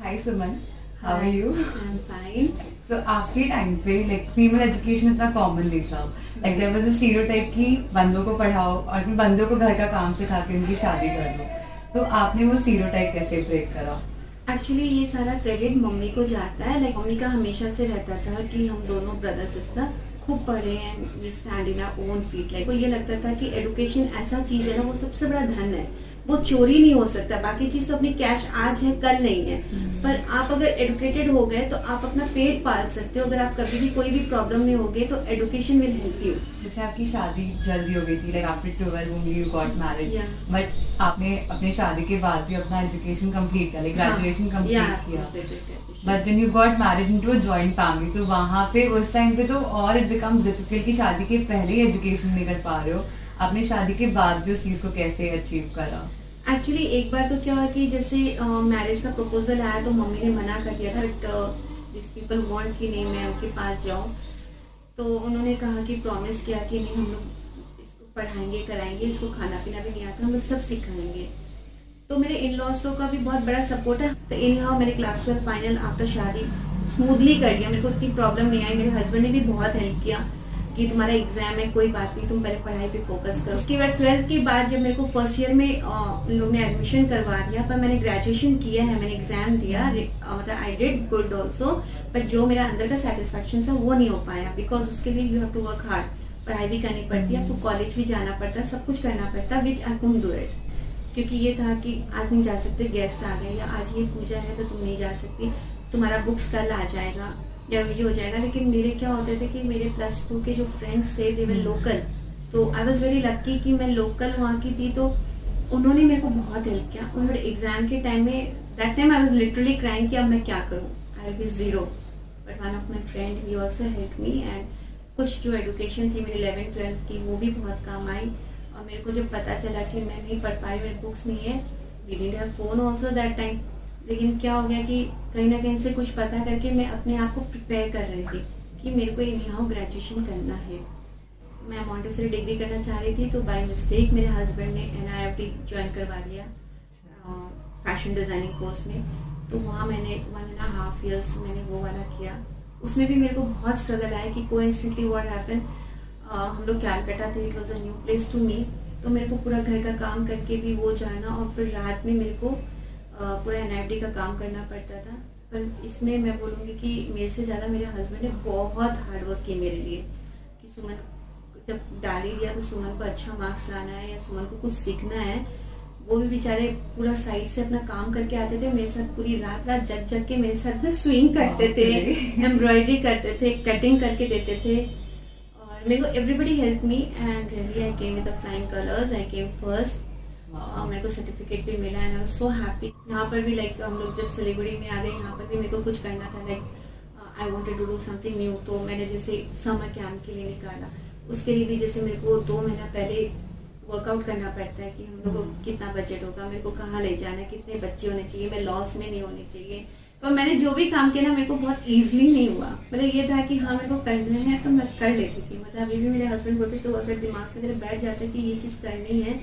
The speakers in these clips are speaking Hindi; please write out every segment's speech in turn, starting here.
Hi Suman, how are Hi, you? I'm fine. So आपके टाइम पे लाइक फीमेल एजुकेशन इतना कॉमन नहीं था. Like there was a stereotype कि बंदों को पढ़ाओ और फिर बंदों को घर का काम सिखा के उनकी शादी कर लो. तो आपने वो स्टीरियोटाइप कैसे ब्रेक करा? एक्चुअली ये सारा क्रेडिट मम्मी को जाता है। लाइक मम्मी का हमेशा से रहता था कि हम दोनों ब्रदर सिस्टर खूब पढ़े हैं, we stand in our own feet. Like को ये लगता था कि एडुकेशन ऐसा चीज है ना, वो सबसे बड़ा धन है, वो चोरी नहीं हो सकता। बाकी चीज तो अपनी कैश आज है कल नहीं है, पर आप अगर एडुकेटेड हो गए तो आप अपना पेट पाल सकते हो। अगर आप कभी भी कोई भी प्रॉब्लम में होगे तो एडुकेशन विल हेल्प यू। जैसे आपकी शादी जल्दी हो गई थी, like after 12 only you got married, Yeah. But आपने अपने शादी के बाद भी अपना एजुकेशन कंप्लीट किया, लाइक ग्रेजुएशन कंप्लीट किया. But then you got married into a joint family. तो वहाँ पे उस टाइम पे तो और इट बिकम्स डिफिकल्ट कि शादी के पहले ही एजुकेशन नहीं कर पा रहे हो. आपने शादी के बाद भी उस चीज को कैसे अचीव करा? एक्चुअली एक बार तो क्या हुआ कि जैसे मैरिज का प्रपोजल आया तो मम्मी ने मना कर दिया था, बट दिस पीपल वांट कि नहीं मैं उनके पास जाऊं। तो उन्होंने कहा कि प्रॉमिस किया कि नहीं हम लोग इसको पढ़ाएंगे कराएंगे, इसको खाना पीना भी नहीं आता, हम लोग सब सिखाएंगे। तो मेरे इन लॉज लोग का भी बहुत बड़ा सपोर्ट है। तो इन हाउ मैंने क्लास 12 फाइनल आफ्टर शादी स्मूथली कर लिया, मेरे को इतनी प्रॉब्लम नहीं आई। मेरे हस्बैंड ने भी बहुत हेल्प किया कि तुम्हारा एग्जाम है, कोई बात नहीं, तुम पहले पढ़ाई पे फोकस करो। उसके बाद 12th के बाद जब मेरे को फर्स्ट ईयर में उन लोग ने एडमिशन करवा दिया, पर मैंने ग्रेजुएशन किया है, मैंने एग्जाम दिया, मतलब आई डिड गुड ऑल्सो, पर जो मेरा अंदर का सेटिस्फेक्शन था वो नहीं हो पाया। बिकॉज उसके लिए you have to work hard, पढ़ाई भी करनी पड़ती है, आपको कॉलेज भी जाना पड़ता है, सब कुछ करना पड़ता है, विच आई कुडंट डू इट। क्योंकि ये था कि आज नहीं जा सकते, गेस्ट आ गए, या आज ये पूजा है तो तुम नहीं जा सकती, तुम्हारा बुक्स कल आ जाएगा या ये हो जाएगा। लेकिन मेरे क्या होते थे कि मेरे +2 के जो फ्रेंड्स थे दे वर लोकल, तो आई वॉज वेरी लक्की कि मैं लोकल वहाँ की थी। तो उन्होंने मेरे को बहुत हेल्प किया। उन्होंने एग्जाम के टाइम में that time I was literally crying कि अब मैं क्या करूँ, I will be zero, but one of my friend he also help me. And कुछ जो एडुकेशन थी मेरी 11th 12th की वो भी बहुत काम आई। और मेरे को जब पता चला कि मैं नहीं पढ़ पाई, मेरी बुक्स नहीं है, we didn't have phone also that time, लेकिन क्या हो गया कि कहीं ना कहीं से कुछ पता करके मैं अपने आप को प्रिपेयर कर रही थी कि मेरे को यहाँ ग्रेजुएशन करना है। मैं मॉन्टेसरी डिग्री करना चाह रही थी, तो बाय मिस्टेक मेरे हस्बैंड ने NIFT ज्वाइन करवा लिया फैशन डिजाइनिंग कोर्स में। तो वहाँ मैंने 1.5 years मैंने वो वाला किया। उसमें भी मेरे को बहुत स्ट्रगल आया कि कोइंसिडेंटली व्हाट हैपन, हम लोग कैलकाटा थे, it was a new place to me. तो मेरे को पूरा घर का काम करके भी वो जाना, और फिर रात में मेरे को पूरा NIFT का काम करना पड़ता था। पर इसमें मैं बोलूँगी कि मेरे से ज़्यादा मेरे हस्बैंड ने बहुत हार्ड वर्क किया मेरे लिए कि सुमन जब डाल ही दिया तो सुमन को अच्छा मार्क्स लाना है या सुमन को कुछ सीखना है। वो भी बेचारे पूरा साइड से अपना काम करके आते थे, मेरे साथ पूरी रात रात जग जग के मेरे साथ में स्विंग करते थे, एम्ब्रॉयडरी करते थे, कटिंग करके देते थे। और मेरे को everybody help me and really I came with the flying colours, I came first. मेरे को सर्टिफिकेट भी मिला and I was so happy. यहाँ पर भी लाइक हम लोग जब सिलीगुड़ी में आ गए, यहाँ पर भी मेरे को कुछ करना था, like I wanted to do something new. तो मैंने जैसे समर कैंप के लिए निकाला, उसके लिए भी जैसे मेरे को 2 महीना पहले वर्कआउट करना पड़ता है कि हम लोग को कितना बजट होगा, मेरे को कहाँ ले जाना है, कितने बच्चे होने चाहिए, मैं लॉस में नहीं होनी चाहिए। तो मैंने जो भी काम किया ना मेरे को बहुत ईजिली नहीं हुआ। मतलब ये था कि हाँ मेरे को करना है तो मैं कर लेती थी। मतलब अभी भी मेरे हस्बैंड बोलते तो अगर दिमाग में तेरे बैठ जाता है कि ये चीज़ करनी है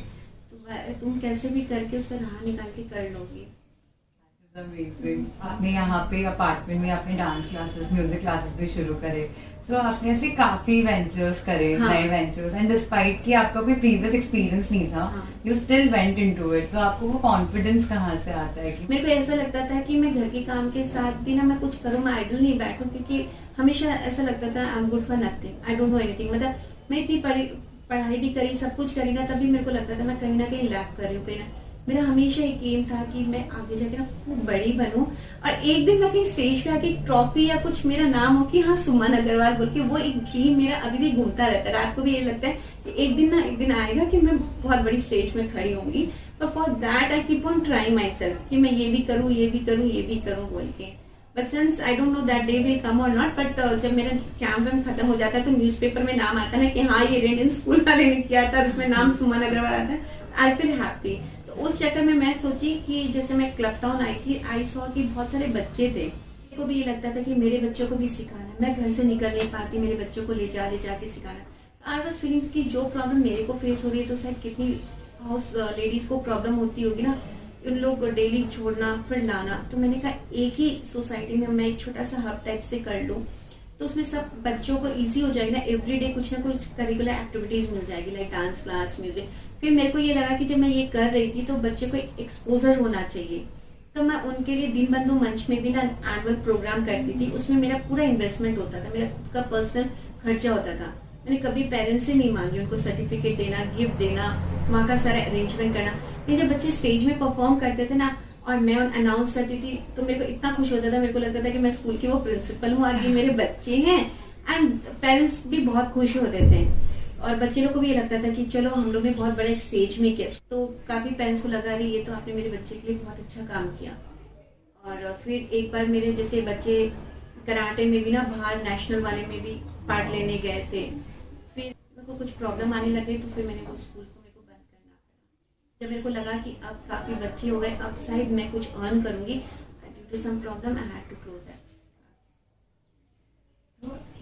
तो तुम कैसे भी करके उसका राह निकाल के कर लोगी। अमेजिंग. आपने यहाँ पे अपार्टमेंट में आपने डांस क्लासेस, म्यूजिक क्लासेस भी शुरू करे. तो आपने ऐसे काफी वेंचर्स करे, हाँ. नए वेंचर्स, एंड डिस्पाइट कि आपका कोई प्रीवियस एक्सपीरियंस नहीं था, हाँ. You still went into it. तो आपको वो कॉन्फिडेंस कहाँ से आता है कि मेरे को ऐसा लगता था कि मैं घर के काम के साथ भी ना मैं कुछ करूँ, मैं आइडल नहीं बैठूं, क्योंकि हमेशा ऐसा लगता था I am good for nothing, I don't know anything. मतलब मैं इतनी पढ़ाई भी करी, सब कुछ करी ना, तभी मेरे को लगता था मैं कहीं ना कहीं लैप कर रही हूँ, कहीं ना। मेरा हमेशा एक एम था कि मैं आगे जाके ना खूब बड़ी बनूं और एक दिन मैं कहीं स्टेज पे आके ट्रॉफी या कुछ मेरा नाम हो कि हाँ सुमन अग्रवाल बोल के, वो एक ड्रीम मेरा अभी भी घूमता रहता है। रात को भी ये लगता है कि एक दिन आएगा कि मैं बहुत बड़ी स्टेज में खड़ी होंगी। But for that I keep on trying my self कि मैं ये भी करूँ, ये भी करूँ, ये भी करूँ बोल के। But since I don't know that day will come और नॉट, बट जब मेरा कैंप में खत्म हो जाता है तो न्यूज़पेपर में नाम आता है कि हाँ ये रेडियन स्कूल वाले ने किया था, उसमें नाम सुमन अग्रवाल आता है, आई फील हैप्पी। तो उस चक्कर में मैं सोची कि जैसे मैं क्लब टाउन आई थी, आई सॉ कि बहुत सारे बच्चे थे, मेरे को भी ये लगता था कि मेरे बच्चों को भी सिखाना है। मैं घर से निकल नहीं पाती, मेरे बच्चों को ले जाके सिखाना। आई वाज फीलिंग कि जो प्रॉब्लम मेरे को फेस हो रही है तो शायद कितनी हाउस लेडीज को प्रॉब्लम होती होगी ना। उन लोग डेली छोड़ना फिर लाना, तो मैंने कहा एक ही सोसाइटी में मैं एक छोटा सा हब टाइप से कर लूँ, तो उसमें सब बच्चों को इजी हो जाएगी ना, एवरीडे कुछ ना कुछ करिकुलर एक्टिविटीज मिल जाएगी, लाइक डांस क्लास, म्यूजिक। फिर मेरे को ये लगा कि जब मैं ये कर रही थी तो बच्चे को एक्सपोजर होना चाहिए, तो मैं उनके लिए दीनबंधु मंच में भी ना एनुअल प्रोग्राम करती थी। उसमें मेरा पूरा इन्वेस्टमेंट होता था, मेरा खुद का पर्सनल खर्चा होता था। मैंने कभी पेरेंट्स से नहीं मांगी उनको सर्टिफिकेट देना, गिफ्ट देना, वहाँ का सारा अरेंजमेंट करना। लेकिन जब बच्चे स्टेज में परफॉर्म करते थे ना और मैं अनाउंस करती थी तो मेरे को इतना खुश होता था, मेरे को लगता था कि मैं स्कूल की वो प्रिंसिपल हूँ और ये मेरे बच्चे हैं। एंड पेरेंट्स भी बहुत खुश होते थे और बच्चे लोग को भी ये लगता था कि चलो हम लोग ने बहुत बड़ा एक स्टेज में किया। तो काफी पेरेंट्स को लगा रही ये तो आपने मेरे बच्चे के लिए बहुत अच्छा काम किया। और फिर एक बार मेरे जैसे बच्चे कराटे में भी ना बाहर नेशनल वाले में भी पार्ट लेने गए थे, फिर मेरे को कुछ प्रॉब्लम आने लगे तो फिर मैंने वो स्कूल को मेरे को बंद करना पड़ा। जब मेरे को लगा कि अब काफी बच्चे हो गए, अब शायद मैं कुछ अर्न करूंगी, due to some problem I had to close that.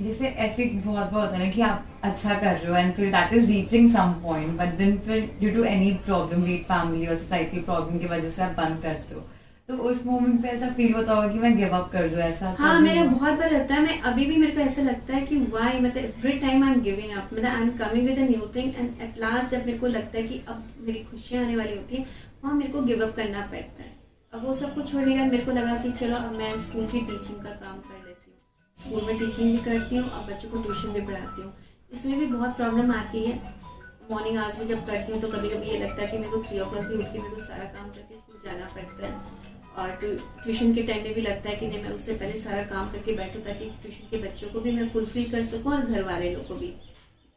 जैसे ऐसे बहुत बहुत है ना कि आप अच्छा कर रहे हो एंड फिर that is reaching some point, but then फिर due to any problem, with family और सोसाइटी प्रॉब्लम की वजह से आप बंद करते हो, तो उस मोमेंट पे ऐसा फील होता होगा कि मैं गिव अप कर दूं, ऐसा? हाँ, मेरा बहुत बार लगता है। मैं अभी भी मेरे को ऐसा लगता है कि वाई, मतलब every time I am giving up, मतलब I am coming with a new thing and at last जब मेरे को लगता है कि अब मेरी खुशियां आने वाली होती है, वहाँ मेरे को गिव अप करना पड़ता है। अब वो सब कुछ छोड़ने के बाद मेरे को लगा कि चलो अब मैं स्कूल की टीचिंग का काम कर लेती हूँ, स्कूल में टीचिंग भी करती हूँ और बच्चों को ट्यूशन भी पढ़ाती हूँ। इसमें भी बहुत प्रॉब्लम आती है। मॉर्निंग आवर्स में जब करती हूँ तो कभी कभी ये लगता है कि मेरे को 3 o'clock भी उठ के मेरे को सारा काम करके स्कूल जाना पड़ता है, और ट्यूशन के टाइम में भी लगता है कि नहीं मैं उससे पहले सारा काम करके बैठूं ताकि ट्यूशन के बच्चों को भी मैं फुलफिल कर सकूं और घर वाले लोग को भी।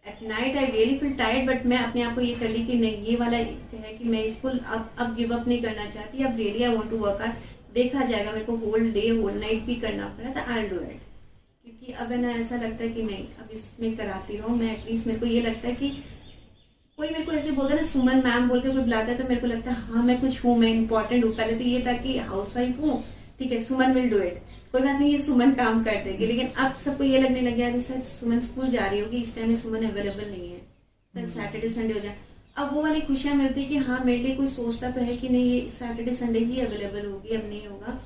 At night I really feel tired, but मैं अपने आप को ये कर ली कि नहीं, ये वाला है कि मैं इसको अब गिव अप नहीं करना चाहती, अब really I want to work hard. देखा जाएगा, मेरे को होल डे होल नाइट भी करना पड़ा था, आई विल डू इट। क्योंकि अब है ना ऐसा लगता है कि नहीं अब इसमें कराती रहूं मैं। एटलीस्ट मेरे को ये लगता है कि कोई मेरे को ऐसे बोलता है ना सुमन मैम बोल के कोई बुलाता है तो मेरे को लगता है हाँ मैं कुछ हूँ, मैं इंपॉर्टेंट हूँ। पहले तो ये था कि हाउस वाइफ हूँ, ठीक है, सुमन विल डू इट, कोई बात नहीं, ये सुमन काम कर देगी। लेकिन अब सबको ये लगने लग गया शायद सुमन स्कूल जा रही होगी, इस टाइम में सुमन अवेलेबल नहीं है, सर सैटरडे संडे हो जाए। अब वो वाली खुशियां मिलती है कि हाँ मेरे लिए कोई सोचता तो है कि नहीं ये सैटरडे संडे ही अवेलेबल होगी, अब नहीं होगा।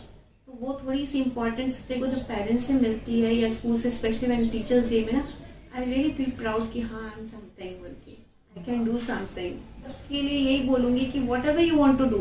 तो वो थोड़ी सी इंपॉर्टेंस को जो पेरेंट्स से मिलती है या स्कूल से, स्पेशली व्हेन टीचर्स डे में ना, आई रियली फील प्राउड कि हाँ आई एम समथिंग बोल के, आई कैन डू समथिंग। सबके लिए यही बोलूंगी कि whatever you want to do,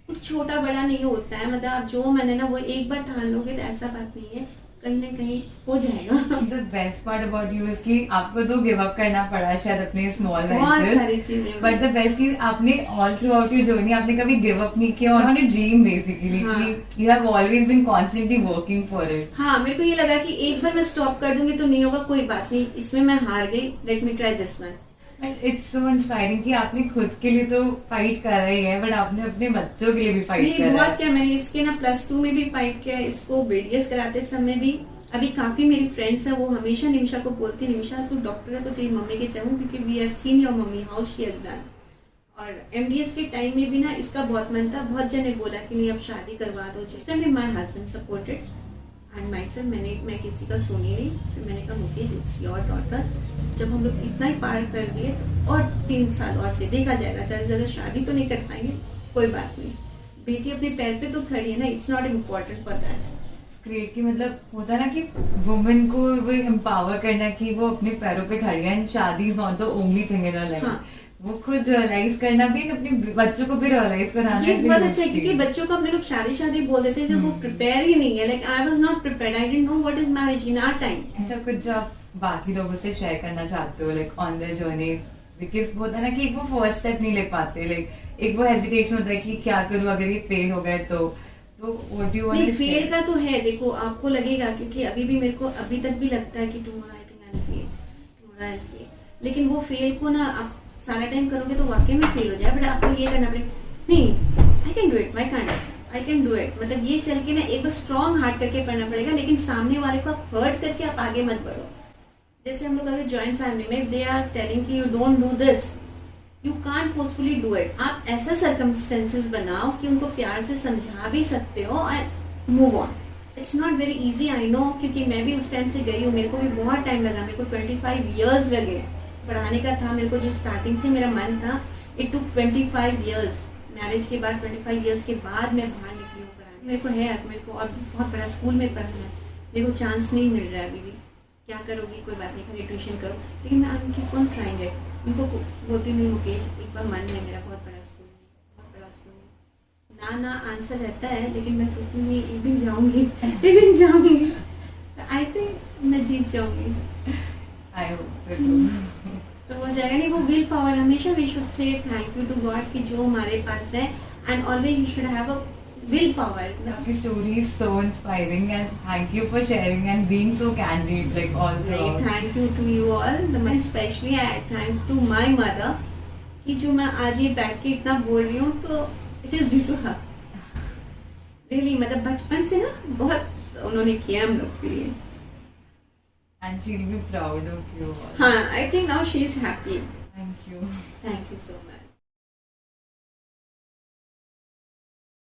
कुछ छोटा बड़ा नहीं होता है, मतलब आप जो मैंने ना वो एक बार ठान लोगे तो ऐसा बात नहीं है, कहीं ना कहीं हो जाएगा। The best part about you is कि आपको तो गिव अप करना पड़ा शायद अपने स्मॉल बहुत सारी चीजें, बट द बेस्ट कि आपने all throughout your journey आपने कभी गिव अप नहीं किया और ड्रीम बेसिकली कि you have always been constantly working for it. हाँ, मेरे को ये लगा कि एक बार मैं स्टॉप कर दूंगी तो नहीं होगा, कोई बात नहीं, इसमें मैं हार गई, let me try this one. It's so inspiring कि आपने खुद के लिए तो फाइट कर रही है बट आपने अपने बच्चों के लिए भी फाइट किया। बहुत क्या, मैंने इसके ना +2 में भी फाइट किया, इसको बीडीएस कराते समय भी। अभी काफी मेरी फ्रेंड्स है, वो हमेशा निमिषा को बोलती है निमिषा तू डॉक्टर है तो तेरी मम्मी के चाहूँ, क्योंकि we have seen your mummy how she has done. और एमडीएस के टाइम में भी ना इसका बहुत मन था, बहुत जने बोला कि नहीं अब शादी करवा दो, जिस टाइम में my husband supported and my self, मैं किसी का सुनी नहीं। फिर मैंने कहा मुकेश इट्स योर डॉटर। जब हम लोग इतना ही पार कर दिए और 3 साल और से देखा जाएगा, चाहे ज्यादा शादी तो नहीं कर पाएंगे, कोई बात नहीं, बेटी अपने पैर पे तो खड़ी है ना, it's not important for that. Great कि मतलब होता है ना कि वुमेन को वो एम्पावर करना कि वो अपने पैरों पे खड़ी है एंड शादी is not the only thing in her life. वो खुद रियलाइज करना भी, अपने बच्चों को भी रियलाइज कराना ये बहुत अच्छा है, क्योंकि बच्चों को अपने लोग शादी बोल देते हैं जब वो प्रिपेयर ही नहीं है। Like I was not prepared, I didn't know what is marriage in our time. ऐसा कुछ जो आप बाकी लोगों से शेयर करना चाहते हो like on their journey, because वो होता है ना कि एक वो फर्स्ट स्टेप नहीं ले पाते, लाइक एक वो हेजिटेशन होता है कि क्या करूं अगर ये फेल हो गए तो what do you want to say? Fail का तो है, देखो आपको लगेगा, क्योंकि अभी भी मेरे को अभी तक भी लगता है कि tomorrow I think I will fail, लेकिन वो फेल को ना आप सारा टाइम करोगे तो वाकई में फेल हो जाए। बट आपको ये करना पड़ेगा, नहीं I can do it, I can do it, मतलब ये चल के ना एक बार स्ट्रॉन्ग हार्ट करके पढ़ना पड़ेगा, लेकिन सामने वाले को आप हर्ट करके आप आगे मत बढ़ो। जैसे हम लोग अगर जॉइंट फैमिली में दे आर टेलिंग कि you don't do this, you can't forcefully do it. आप ऐसा सर्कमस्टेंसेस बनाओ कि उनको प्यार से समझा भी सकते हो and move on. It's not very easy, I know, क्योंकि मैं भी उस टाइम से गई हूँ, मेरे को भी बहुत टाइम लगा, मेरे को 25 years लगे। पढ़ाने का था मेरे को, जो स्टार्टिंग से मेरा मन था, इट टुक 25 years मैरिज के बाद 25 इयर्स के बाद मैं बाहर निकली हूँ पढ़ाने। मेरे को है, मेरे को और बहुत बड़ा स्कूल में पढ़ना है, मेरे को चांस नहीं मिल रहा है अभी भी। क्या करोगी, कोई बात नहीं, खाली ट्यूशन करो। लेकिन मैं उनकी कौन ट्राइंग है, उनको बोलती नहीं मुकेश एक बार मन है मेरा बहुत बड़ा स्कूल में, बहुत बड़ा स्कूल में। ना आंसर रहता है, लेकिन मैं सोचती हूँ एक दिन जाऊँगी, एक दिन जाऊँगी। आई थिंक मैं जीत जाऊँगी। I hope so. तो वो जाएगा नहीं, वो विल पावर। हमेशा we should say thank you to God कि जो हमारे पास है, and always you should have a will power. Your story is so inspiring and thank you for sharing and being so candid like all throughout. Thank you to you all. Especially I thank to my mother कि जो मैं आज ये बैठ के इतना बोल रही हूँ तो it is due to her. Really मतलब बचपन से ना बहुत उन्होंने किया हम लोग के लिए. And she'll be proud of you all. हाँ, I think now she is happy. Thank you. Thank you so much.